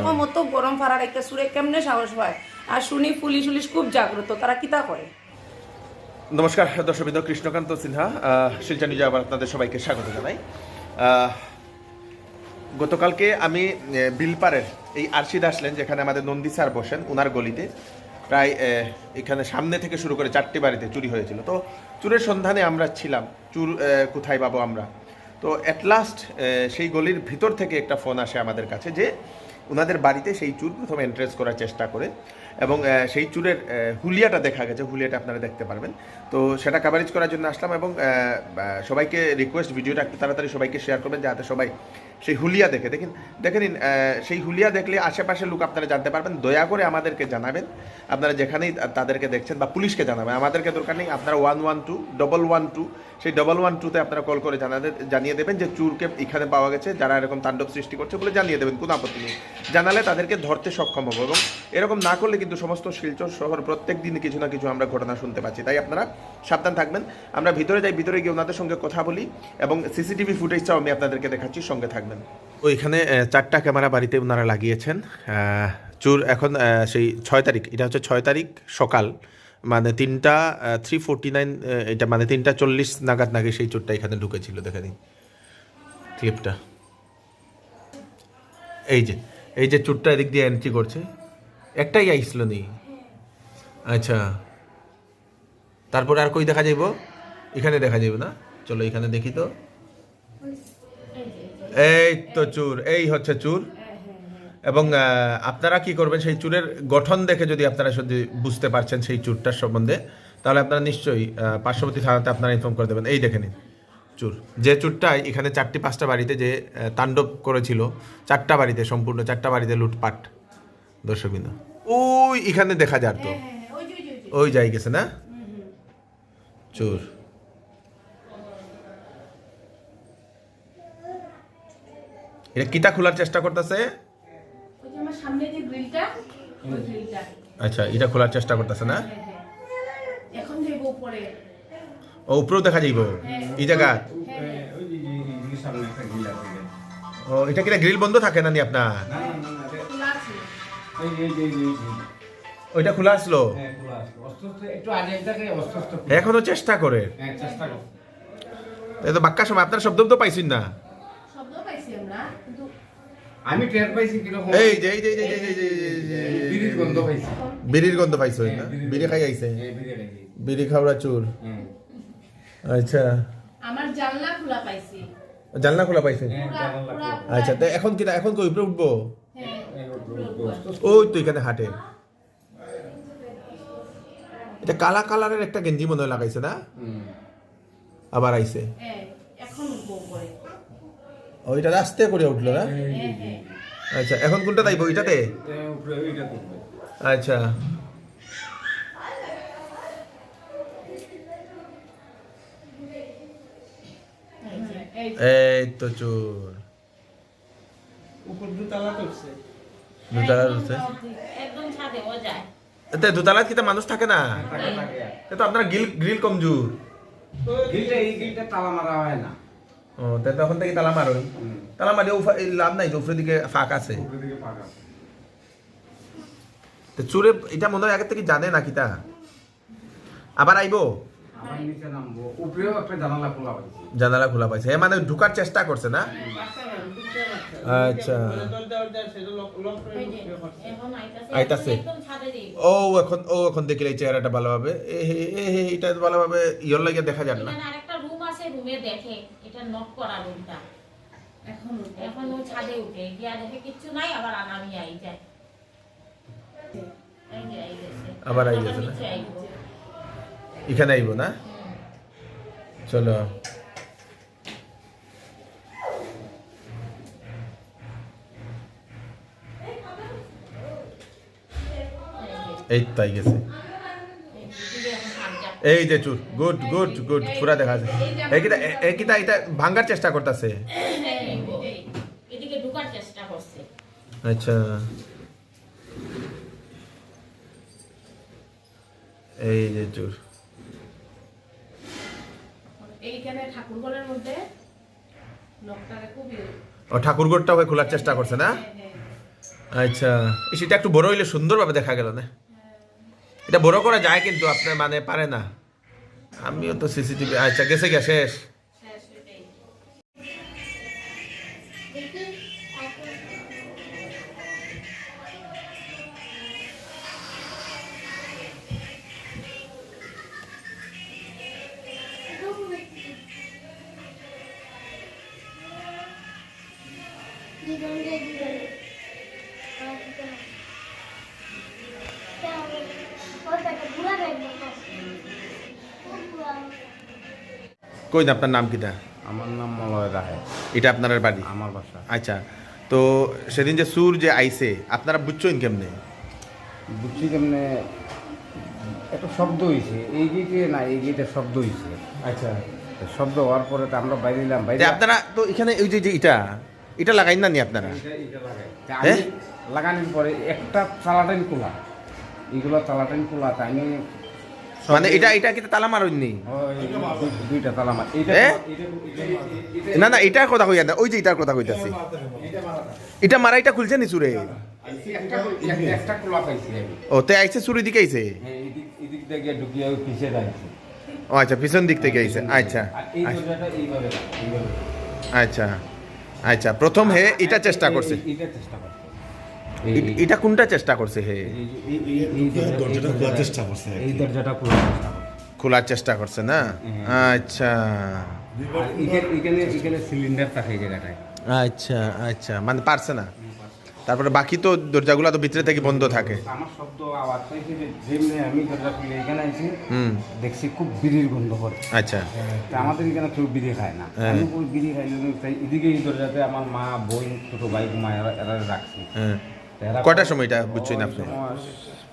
এরকম অত গরম ফাড়ার একটা সুরে কেমনে সাহস পায়? আর শুনি পুলিশ খুব জাগ্রত, তারা কিতা করে? নমস্কার দর্শকবৃন্দ, কৃষ্ণকান্ত সিনহা শিলচর নিউজে আবার আপনাদের সবাইকে স্বাগত জানাই। গতকালকে আমি বিলপাড়ের এই আরশিদ আসলেন, যেখানে আমাদের নন্দী স্যার বসেন, ওনার গলিতে প্রায় এখানে সামনে থেকে শুরু করে 4টি বাড়িতে চুরি হয়েছিল। তো চুরের সন্ধানে আমরা ছিলাম, চুর কোথায় পাবো আমরা। তো অ্যাট লাস্ট সেই গলির ভিতর থেকে একটা ফোন আসে আমাদের কাছে যে ওনাদের বাড়িতে সেই চুর প্রথমে এন্ট্রেন্স করার চেষ্টা করে এবং সেই চুরের হুলিয়াটা দেখা গেছে, হুলিয়াটা আপনারা দেখতে পারবেন। তো সেটা কাভারেজ করার জন্য আসলাম এবং সবাইকে রিকোয়েস্ট, ভিডিওটা একটু তাড়াতাড়ি সবাইকে শেয়ার করবেন যাতে সবাই সেই হুলিয়া দেখে নিন। সেই হুলিয়া দেখলে আশেপাশের লোক আপনারা জানতে পারবেন। দয়া করে আমাদেরকে জানাবেন, আপনারা যেখানেই তাদেরকে দেখছেন, বা পুলিশকে জানাবেন। আমাদেরকে দরকার নেই, আপনারা 112 সেই 112-তে আপনারা কল করে জানিয়ে দেবেন যে চুরকে এখানে পাওয়া গেছে, যারা এরকম তাণ্ডব সৃষ্টি করছে বলে জানিয়ে দেবেন, কোনো আপত্তি নেই। জানালে তাদেরকে ধরতে সক্ষম হবো এবং এরকম না করলে কিন্তু সমস্ত শিলচর শহর প্রত্যেক দিন কিছু না কিছু আমরা ঘটনা শুনতে পাচ্ছি। তাই আপনারা সাবধান থাকবেন। আমরা ভিতরে যাই, ভিতরে গিয়ে ওনাদের সঙ্গে কথা বলি এবং সিসিটিভি ফুটেজটাও আমি আপনাদেরকে দেখাচ্ছি, সঙ্গে থাকবেন। ওইখানে 4টা ক্যামেরা বাড়িতে ওনারা লাগিয়েছেন। চুর এখন সেই 6 তারিখ, এটা হচ্ছে 6 তারিখ সকাল, মানে 3:49, এটা মানে 3:40 নাগাদ নাকি সেই চোরটা এখানে ঢুকেছিল। দেখে নিন ক্লিপটা। এই যে চোরটা এদিক দিয়ে এন্ট্রি করছে, একটাই আইসলো নি। আচ্ছা, তারপরে আর কই দেখা যাইব? এখানে দেখা যাইব না? চলো এখানে দেখি তো। এই তো চুর, এই হচ্ছে চুর। এবং আপনারা কি করবেন, সেই চুরের গঠন দেখে যদি আপনারা যদি বুঝতে পারছেন সেই চুরটার সম্বন্ধে, তাহলে আপনারা নিশ্চয়ই পার্শ্ববর্তী থানাতে আপনারা ইনফর্ম করে দেবেন। এই দেখে নিন চুর, যে চুরটা এখানে 4-5টা বাড়িতে যে তাণ্ডব করেছিল, 4টা বাড়িতে, সম্পূর্ণ 4টা বাড়িতে লুটপাট। দর্শকবৃন্দ, ওই এখানে দেখা যার তো, ওই যাই গেছে না চোর। এটা কিটা খোলার চেষ্টা করতেছে। আচ্ছা, এটা খোলার চেষ্টা করতেছে না? ও উপরেও দেখা যাইব এই জায়গা। ও, এটা কিনা গ্রিল বন্ধ থাকে না নি আপনার? ওইটা খোলা আসলো, এখনো চেষ্টা করে। এই তো বাক্কা সময় আপনার শব্দ তো পাইছেন না? আমি টের পাইছি কিরকম, এই যে বিড়ির গন্ধ পাইছি। বিড়ির গন্ধ পাইছো না? বিড়ি খাই আইছে, বিড়ি খাওয়া চুর। আচ্ছা, আমার জানলা খোলা পাইছি। জানলা খোলা পাইছে। আচ্ছা, তো এখন কি, এখন কই উপরে উঠবো? ওই তো এখানে হাটে। এটা কালা কালারের একটা গেঞ্জি মনে হয় লাগাইছে না? আবার আইছে। ওইটা রাস্তে করে উঠলো না? আচ্ছা, এখন কোনটা তাইব? ওইটাতে? আচ্ছা, এই তো চোর দুতলা উঠছে। এতে দুতলায় কি মানুষ থাকে না? তো আপনার গ্রিল কমজোর। গিলটা তালা মারা হয় না। ও, তাই তখন থেকে তালা মারো। তালা মারি লাভ নাই, উপরের দিকে ফাঁক আছে। তো চোরে এটা মনে হয় আগে থেকে জানে নাকি তা? আবার আইবো, জানালা খোলা পাইছে, মানে ঢুকার চেষ্টা করছে না? আচ্ছা, আইতাছে। এখন দেখলে এই চেহারাটা ভালোভাবে, এটা ভালোভাবে ইয়র লাগে দেখা যায় না। আরেকটা রুম আছে, রুমে দেখে এটা নক করা রুমটা। এখন ও ছাদে উঠে গিয়া দেখে কিচ্ছু নাই, আবার আনামি আই যায়। আবার আই গেছে না? এখানে আইব না? চলো, এই তো আই গেছে। এই যে চুর, গুড গুড গুড, পুরা দেখা যায়। এইটা এটা ভাঙার চেষ্টা করতেছে। এদিকে ঢোকার চেষ্টা করছে। আচ্ছা, এই যে চুর এইখানে ঠাকুরঘরের মধ্যে লকটারে খুবই, ও ঠাকুরঘরটা খোলার চেষ্টা করছে না? আচ্ছা সেটা একটু বড় হইলে সুন্দরভাবে দেখা গেল না, এটা বড় করা যায় কিন্তু আপনার মানে পারে না। আমিও তো সিসিটিভি, আচ্ছা গেছে গিয়া শেষ। শেষ ওইটাই। কই না আপনার নাম কিটা? আমার নাম মলয় রাহে, এটা আপনার বাড়ি? আমার বাসা। আচ্ছা, তো সেদিন যে সুর যে আইছে আপনারা বুঝছেন কেমনে? বুঝছি কেমনে, একটা শব্দ হয়েছে এই গেটে না, এই গেটে শব্দ হয়েছে। আচ্ছা, শব্দ হওয়ার পরে তো আমরা বাইরে এলাম, বাইরে আপনারা তো এখানে ওই যে যে এটা লাগাই না নি আপনারা? হ্যাঁ? লাগানোর পরে একটা তালাটাইন খোলা, এইগুলো তালাটাইন খোলা, তাই আমি মানে এটা কি তালা মারুননি? দুইটা তালা মার, এইটা এ? না না এটার কথা কইয়া না, ওই যে এটার কথা কইতাছি। এটা মারাইটা খুলছে নি সুরে? একটা খোলা পাইছি আমি। ও তে আইছে সুরি দিকে আইছে? হ্যাঁ, এদিক থেকে ঢুকিয়ে ওই পিছিয়ে যাইছে। ও আচ্ছা, পিছন দিক থেকে আইছে। আচ্ছা আর এই দরজাটা এইভাবে এইভাবে আচ্ছা আচ্ছা, প্রথম হে এটা চেষ্টা করছে। এটা চেষ্টা করছে, এটা কোনটা চেষ্টা করছে হে? দরজাটা খোলার চেষ্টা করছে, এই দরজাটা খোলার চেষ্টা করছে। খোলার চেষ্টা করছে না? আচ্ছা আর এখানে সিলিন্ডার থাকে এই জায়গাটায়। আচ্ছা আচ্ছা, মানে পারছে না। তারপরে বাকি তো দরজাগুলো তো ভিতরে থেকে বন্ধ থাকে। আমার শব্দ আওয়াজ পাইছি যে যেমনি আমি দরজা খুলে এখানে আইছি, হুম, দেখছি খুব বিড়ির গন্ধ করে। আচ্ছা তা আমাদের এখানে কেউ বিড়ি খায় না, হ্যাঁ। আমি ওই বিড়ি খাইলে তাই এদিকে এই দরজাতে আমার মা, বোন, ছোট ভাই ঘুমায়, এরা রাখছি। হ্যাঁ। তা এরা কয়টার সময় এটা বুঝছেন আপনি?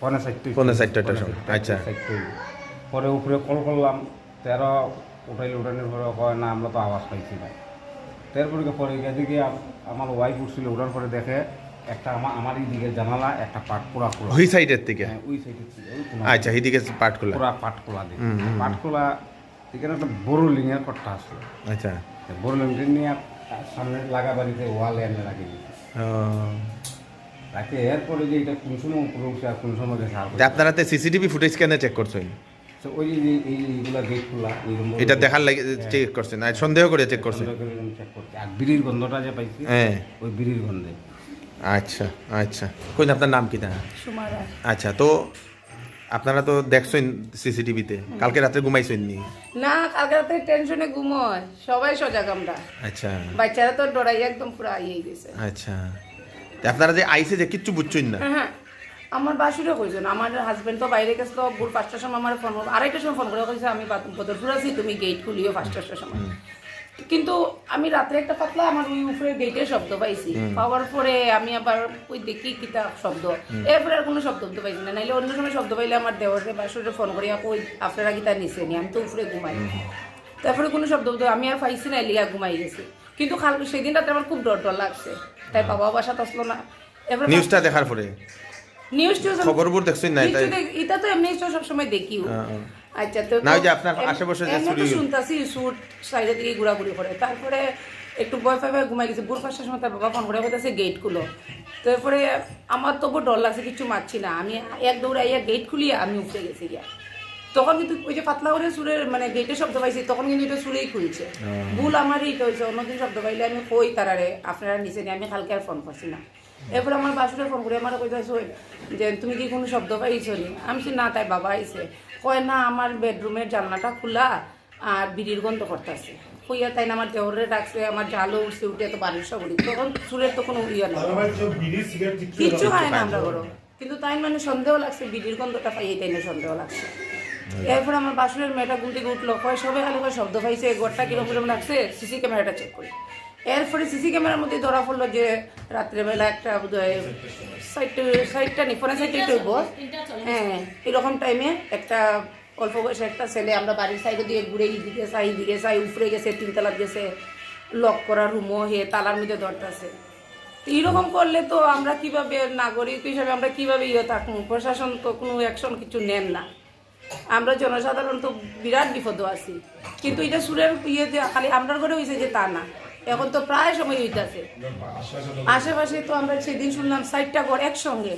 পৌনে 4টে। পৌনে 4টার সময়, আচ্ছা। পরে উপরে কল করলাম, তেরো উঠানোর পরে কয় না আমরা তো আওয়াজ পাইছি না। তারপরে পরে এদিকে আমার ওয়াইফ উঠছিল, ওঠার পরে দেখে একটা আমার দিকে জানালা একটা পাট পোড়া খোলা। ওই সাইডের থেকে? হ্যাঁ, ওই সাইডে ছিল, ওই কোণা। আচ্ছা, এইদিকে পাট খোলা। পুরা পাট খোলা দিয়ে, হুম, হুম। পাট খোলা এখানে একটা বড় লিঙের কট্টা আছে, আচ্ছা, বড় লিঙ্গটা নিয়ে সামনে লাগা বাড়িতে ওয়ালে এনে রাখি দিয়েছি। ও, রাখি এরপরে যে এটা কোন সময় উপরে উঠছে আর কোন সময় গেছে আর তা আপনারা তো সিসিটিভি ফুটেজ কেন চেক করছেন? তো ওই যে এইগুলা গেট খোলা, এটা দেখার লাগে চেক করছেন, আর সন্দেহ করে চেক করছেন? চেক করছি। আর বিড়ির গন্ধটা যে পাইছি, হ্যাঁ, ওই বিড়ির গন্ধে। আচ্ছা আচ্ছা, কই না আপনার নাম কি তা? সুমারা। আচ্ছা, তো আপনারা তো দেখছেন সিসিটিভিতে, কালকে রাতে ঘুমাইছেন নি? না, কালকে রাতে টেনশনে ঘুমোয়, সবাই সজাগ আমরা। আচ্ছা বাচ্চারা তো ডরাই একদম পুরো ইয়ে গেছে। আচ্ছা, তা আপনারা যে আইসে যে কিচ্ছু বুঝছেন না? হ্যাঁ, আমার বাসুরও কইছেন, আমার হাজবেন্ড তো বাইরে গেছিল, ভোর 5টার সময় আমার ফোন, আড়াইটার সময় ফোন করে কইছে আমি বদরপুর আছি, তুমি গেট খুলিও 5টার সময়। কিন্তু আমি রাত্রে একটা পাতলা আমার ওই উপরে গেটের শব্দ পাইছি, পাওয়ার পরে আমি আবার ওই দেখি কিতা শব্দ, এরপরে আর কোনো শব্দ তো পাইছি না। নাইলে অন্য সময় শব্দ পাইলে আমার দেওয়ারে বাসুরে ফোন করি, ওই আপনারা কিতা নিচে নি, আমি তো উপরে ঘুমাই। তারপরে কোনো শব্দ আমি আর পাইছি না, লিয়া ঘুমাই গেছি। কিন্তু সেদিন রাতে আমার খুব ডর লাগছে, তাই বাবাও বাসাতে আসলো না। এরপরে নিউজটা দেখার পরে নিউজ টিউজ খবর দেখছেন না? তাই এটা তো এমনি তো সবসময় দেখিও। আচ্ছা, তো না, ওই যে আপনার আশেপাশে যে এমনি তো চুরি- শুনতাছি সুট সাইডে দিকে ঘোরাঘুরি করে। তারপরে একটু ভয় পাই ঘুমাই গেছি, ভোর 5টার সময় তার বাবা ফোন করে বলতেছে গেট খুলো। তারপরে আমার তবু ডর লাগছে, কিছু মারছি না, আমি এক দৌড়ে আইয়া গেট খুলিয়ে আমি উঠে গেছি গিয়া। তখন কিন্তু ওই যে পাতলা করে সুরের মানে গেটের শব্দ পাইছি, তখন কিন্তু এটা সুরেই খুলছে। ভুল আমারই এটা হয়েছে, অন্যদিন শব্দ পাইলে আমি কই তারারে আপনারা নিচে নিয়ে, আমি কালকে আর ফোন করছি না। এরপর আমার বাসুরে ফোন করে আমার কইতেছে যে তুমি কি কোনো শব্দ পাইছো নি? আমি বলছি না, তাই বাবা আইছে। কয় না, আমার বেডরুমের জানলাটা খোলা আর বিড়ির গন্ধ করতেছে। কইয়া তাই না আমার দেওরে রাখছে, আমার জালও উঠছে, উঠে তো বাড়ির সব উঠি, তখন চুলের তো কোনো ইয়ে নেই, কিচ্ছু হয় না আমরা বড়। কিন্তু তাই মানে সন্দেহ লাগছে, বিড়ির গন্ধটা পাই, তাই না সন্দেহ লাগছে। এরপর আমার বাসুরের মেয়েটা ঘুম থেকে উঠলো, কয় সবাই খালি কয় শব্দ পাইছে, ঘরটা কিরকম লাগছে, সিসি ক্যামেরাটা চেক করি। এরপরে সিসি ক্যামেরার মধ্যে ধরা পড়লো যে রাত্রেবেলা একটা বোধহয় সাইডটা নি ফোনে সাইডটা হইব, হ্যাঁ এরকম টাইমে একটা অল্প বয়সে একটা ছেলে আমরা বাড়ির সাইডে দিয়ে ঘুরে দিকে চাই উপরে গেছে, 3 তলা গেছে, লক করা রুমও হে তালার মধ্যে ধরতেছে। এইরকম করলে তো আমরা কিভাবে নাগরিক হিসাবে আমরা কিভাবে থাকবো? প্রশাসন তো কোনো অ্যাকশন কিছু নেন না, আমরা জনসাধারণ তো বিরাট বিপদ আছি। কিন্তু এটা সুরের যে খালি আপনার ঘরে হয়েছে যে তা না, এখন তো প্রায় সময় হইতাছে। আশেপাশে তো আমরা সেদিন শুনলাম 60টা ঘর একসঙ্গে,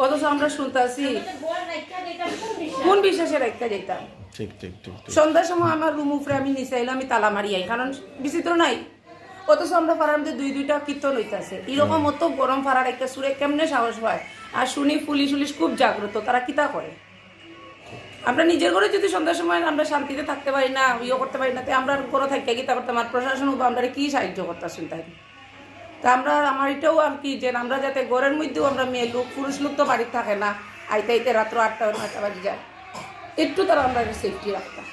অথচ আমরা শুনতাছি কোন বিশ্বাসে রাখতে যেতাম। ঠিক ঠিক ঠিক ঠিক। সন্ধ্যার সময় আমার রুম উপরে আমি নিচে এলাম, আমি তালা মারি আই, কারণ বিচিত্র নাই। অথচ আমরা পাড়ার মধ্যে দুইটা কীর্তন হইতাছে, এরকম অত গরম পাড়ার একটা সুরে কেমনে সাহস হয়? আর শুনি পুলিশ খুব জাগ্রত, তারা কিতা করে? আমরা নিজের ঘরে যদি সন্ধ্যার সময় আমরা শান্তিতে থাকতে পারি না, করতে পারি না, তো আমরা ঘরে থাকতে গীতা করতাম, আর প্রশাসন আমরা কি সাহায্য করতেছেন তাই? তা আমরা আমার এটাও আর কি যে আমরা যাতে ঘরের মধ্যেও আমরা মেয়ে লোক পুরুষ লোক তো বাড়িতে থাকে না, আইতে আইতে রাত্র 8টা 9টা বাজে যায়, একটু তারা আমরা সেফটি রাখতাম।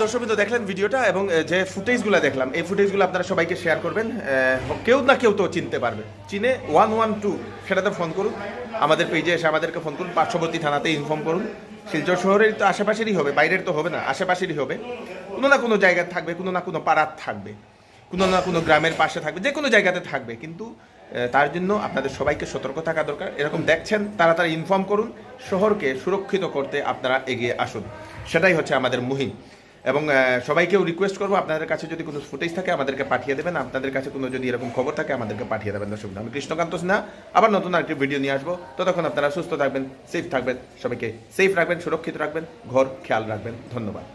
দর্শকবৃন্দ, দেখলেন ভিডিওটা এবং যে ফুটেজগুলো দেখলাম, এই ফুটেজগুলো আপনারা সবাইকে শেয়ার করবেন। কেউ না কেউ তো চিনতে পারবে, চিনে 112 সেটাতে ফোন করুন, আমাদের পেজে এসে আমাদেরকে ফোন করুন, পার্শ্ববর্তী থানাতে ইনফর্ম করুন। শিলচর শহরের তো আশেপাশেরই হবে, বাইরের তো হবে না, আশেপাশেরই হবে, কোনো না কোনো জায়গায় থাকবে, কোনো না কোনো পাড়ার থাকবে, কোনো না কোনো গ্রামের পাশে থাকবে, যে কোনো জায়গাতে থাকবে। কিন্তু তার জন্য আপনাদের সবাইকে সতর্ক থাকা দরকার। এরকম দেখছেন, তাড়াতাড়ি ইনফর্ম করুন, শহরকে সুরক্ষিত করতে আপনারা এগিয়ে আসুন, সেটাই হচ্ছে আমাদের মুহিম। এবং সবাইকেও রিকোয়েস্ট করবো, আপনাদের কাছে যদি কোনো ফুটেজ থাকে আমাদেরকে পাঠিয়ে দেবেন, আপনাদের কাছে কোনো যদি এরকম খবর থাকে আমাদেরকে পাঠিয়ে দেবেন। দর্শক, আমি কৃষ্ণকান্ত সিনহা আবার নতুন আরেকটি ভিডিও নিয়ে আসবো। ততক্ষণ আপনারা সুস্থ থাকবেন, সেফ থাকবেন, সবাইকে সেফ রাখবেন, সুরক্ষিত রাখবেন, ঘর খেয়াল রাখবেন। ধন্যবাদ।